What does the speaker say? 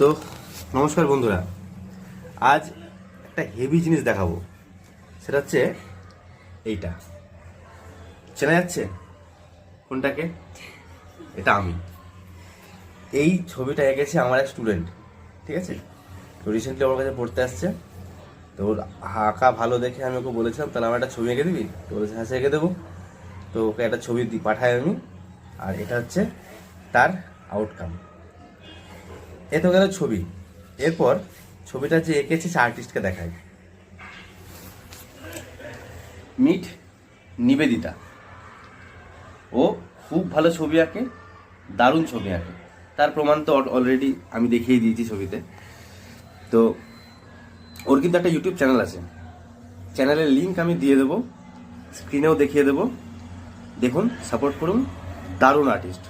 তো নমস্কার বন্ধুরা, আজ একটা হেভি জিনিস দেখাবো। সেটা হচ্ছে এইটা, চেনা যাচ্ছে কোনটাকে? এটা আমি। এই ছবিটা এঁকেছে আমার এক স্টুডেন্ট, ঠিক আছে? তো রিসেন্টলি আমার কাছে পড়তে আসছে, তো ওর আঁকা ভালো দেখে আমি ওকে বলেছিলাম তাহলে আমার একটা ছবি এঁকে দিবি। তো বলেছে হ্যাঁ এঁকে দেবো। তো ওকে একটা ছবি পাঠাই আমি, আর এটা হচ্ছে তার আউটকাম। এ তো গেল ছবি। এরপর ছবিটা যে এঁকেছে সে আর্টিস্টকে দেখায়। মিট নিবেদিতা। ও খুব ভালো ছবি আঁকে, দারুণ ছবি আঁকে। তার প্রমাণ তো অলরেডি আমি দেখিয়ে দিয়েছি ছবিতে। তো ওর কিন্তু একটা ইউটিউব চ্যানেল আছে, চ্যানেলের লিঙ্ক আমি দিয়ে দেবো, স্ক্রিনেও দেখিয়ে দেবো। দেখুন, সাপোর্ট করুন, দারুণ আর্টিস্ট।